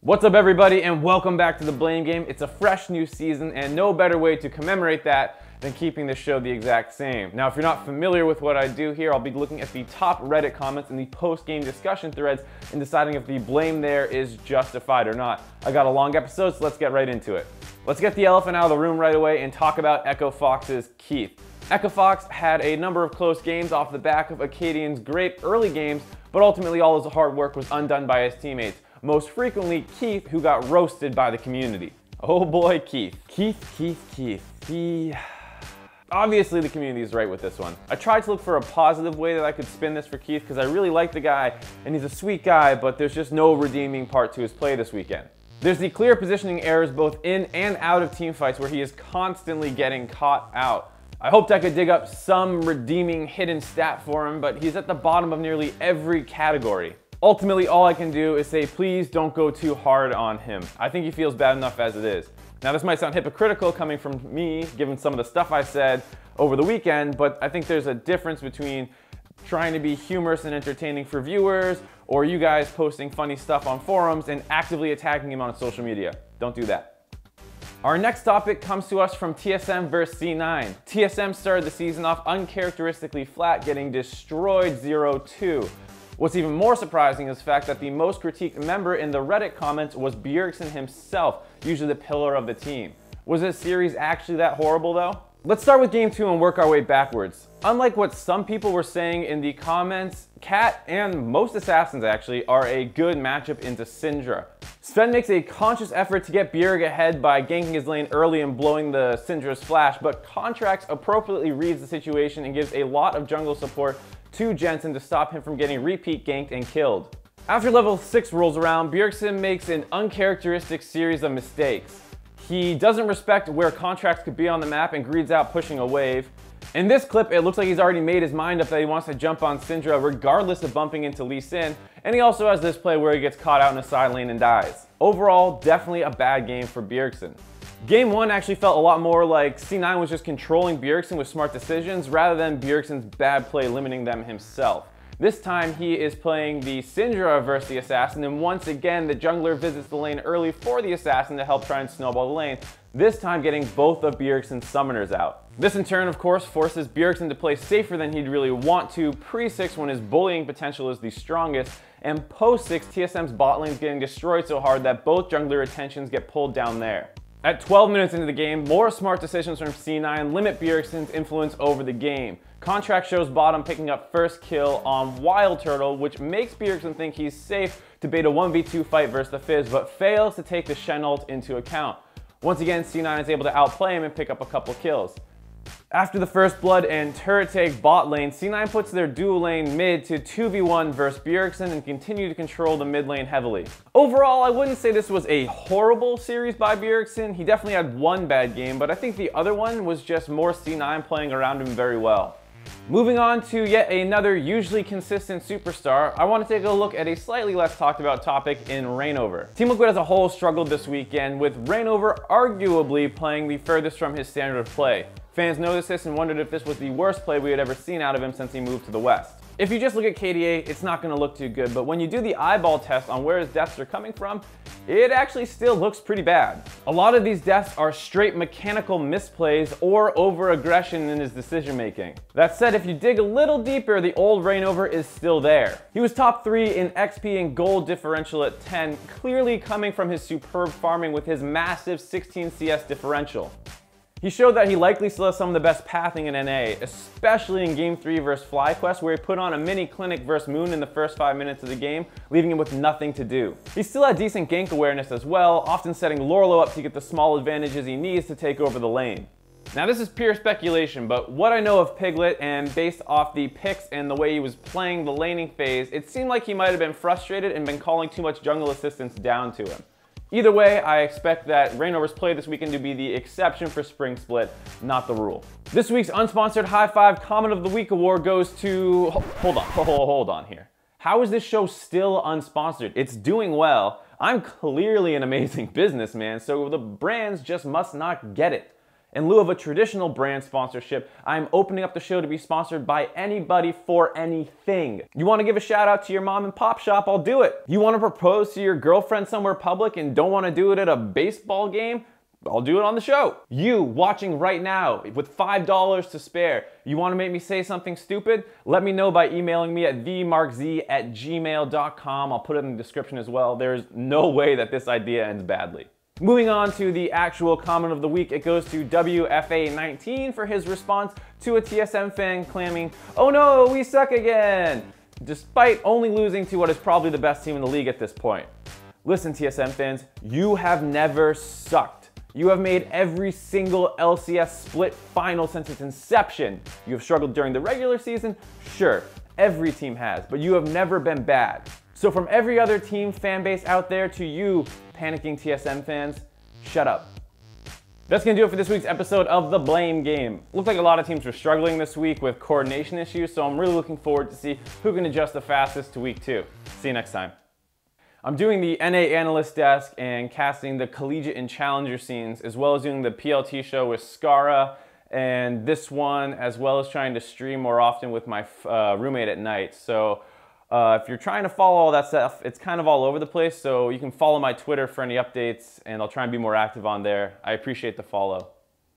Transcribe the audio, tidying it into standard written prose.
What's up everybody and welcome back to the Blame Game. It's a fresh new season and no better way to commemorate that than keeping the show the exact same. Now if you're not familiar with what I do here, I'll be looking at the top Reddit comments and the post-game discussion threads and deciding if the blame there is justified or not. I got a long episode, so let's get right into it. Let's get the elephant out of the room right away and talk about Echo Fox's Keith. Echo Fox had a number of close games off the back of Acadian's great early games, but ultimately all his hard work was undone by his teammates. Most frequently, Keith, who got roasted by the community. Oh boy, Keith. Obviously the community is right with this one. I tried to look for a positive way that I could spin this for Keith because I really like the guy and he's a sweet guy, but there's just no redeeming part to his play this weekend. There's the clear positioning errors both in and out of team fights where he is constantly getting caught out. I hoped I could dig up some redeeming hidden stat for him, but he's at the bottom of nearly every category. Ultimately, all I can do is say, please don't go too hard on him. I think he feels bad enough as it is. Now, this might sound hypocritical coming from me, given some of the stuff I said over the weekend, but I think there's a difference between trying to be humorous and entertaining for viewers, or you guys posting funny stuff on forums and actively attacking him on social media. Don't do that. Our next topic comes to us from TSM vs C9. TSM started the season off uncharacteristically flat, getting destroyed 0-2. What's even more surprising is the fact that the most critiqued member in the Reddit comments was Bjergsen himself, usually the pillar of the team. Was this series actually that horrible though? Let's start with game 2 and work our way backwards. Unlike what some people were saying in the comments, Cat and most assassins actually are a good matchup into Syndra. Sven makes a conscious effort to get Bjerg ahead by ganking his lane early and blowing the Syndra's flash, but Contracts appropriately reads the situation and gives a lot of jungle support to Jensen to stop him from getting repeat ganked and killed. After level 6 rolls around, Bjergsen makes an uncharacteristic series of mistakes. He doesn't respect where Contracts could be on the map and greeds out pushing a wave. In this clip, it looks like he's already made his mind up that he wants to jump on Syndra regardless of bumping into Lee Sin, and he also has this play where he gets caught out in a side lane and dies. Overall, definitely a bad game for Bjergsen. Game 1 actually felt a lot more like C9 was just controlling Bjergsen with smart decisions rather than Bjergsen's bad play limiting them himself. This time he is playing the Syndra versus the Assassin, and once again the jungler visits the lane early for the Assassin to help try and snowball the lane, this time getting both of Bjergsen's summoners out. This in turn of course forces Bjergsen to play safer than he'd really want to pre-6 when his bullying potential is the strongest, and post-6 TSM's bot lane is getting destroyed so hard that both jungler attentions get pulled down there. At 12 minutes into the game, more smart decisions from C9 limit Bjergsen's influence over the game. Contract shows bottom picking up first kill on Wild Turtle, which makes Bjergsen think he's safe to bait a 1v2 fight versus the Fizz, but fails to take the Shen ult into account. Once again, C9 is able to outplay him and pick up a couple kills. After the first blood and turret take bot lane, C9 puts their dual lane mid to 2v1 versus Bjergsen and continue to control the mid lane heavily. Overall, I wouldn't say this was a horrible series by Bjergsen. He definitely had one bad game, but I think the other one was just more C9 playing around him very well. Moving on to yet another usually consistent superstar, I want to take a look at a slightly less talked about topic in ReignOver. Team Liquid as a whole struggled this weekend, with ReignOver arguably playing the furthest from his standard of play. Fans noticed this and wondered if this was the worst play we had ever seen out of him since he moved to the West. If you just look at KDA, it's not going to look too good, but when you do the eyeball test on where his deaths are coming from, it actually still looks pretty bad. A lot of these deaths are straight mechanical misplays or over-aggression in his decision making. That said, if you dig a little deeper, the old ReignOver is still there. He was top 3 in XP and gold differential at 10, clearly coming from his superb farming with his massive 16 CS differential. He showed that he likely still has some of the best pathing in NA, especially in Game 3 versus FlyQuest, where he put on a mini clinic versus Moon in the first 5 minutes of the game, leaving him with nothing to do. He still had decent gank awareness as well, often setting Lorlo up to get the small advantages he needs to take over the lane. Now this is pure speculation, but what I know of Piglet and based off the picks and the way he was playing the laning phase, it seemed like he might have been frustrated and been calling too much jungle assistance down to him. Either way, I expect that ReignOver's play this weekend to be the exception for Spring Split, not the rule. This week's unsponsored High Five Comment of the Week award goes to... Hold on here. How is this show still unsponsored? It's doing well. I'm clearly an amazing businessman, so the brands just must not get it. In lieu of a traditional brand sponsorship, I'm opening up the show to be sponsored by anybody for anything. You want to give a shout out to your mom and pop shop? I'll do it. You want to propose to your girlfriend somewhere public and don't want to do it at a baseball game? I'll do it on the show. You watching right now with $5 to spare, you want to make me say something stupid? Let me know by emailing me at themarkz@gmail.com. I'll put it in the description as well. There's no way that this idea ends badly. Moving on to the actual comment of the week, it goes to WFA19 for his response to a TSM fan claiming, "Oh no, we suck again," despite only losing to what is probably the best team in the league at this point. Listen, TSM fans, you have never sucked. You have made every single LCS split final since its inception. You have struggled during the regular season? Sure, every team has, but you have never been bad. So from every other team fan base out there to you, panicking TSM fans, shut up. That's gonna do it for this week's episode of The Blame Game. Looks like a lot of teams were struggling this week with coordination issues, so I'm really looking forward to see who can adjust the fastest to week 2. See you next time. I'm doing the NA analyst desk and casting the collegiate and challenger scenes, as well as doing the PLT show with Skara and this one, as well as trying to stream more often with my roommate at night. So if you're trying to follow all that stuff, it's kind of all over the place, so you can follow my Twitter for any updates, and I'll try and be more active on there. I appreciate the follow.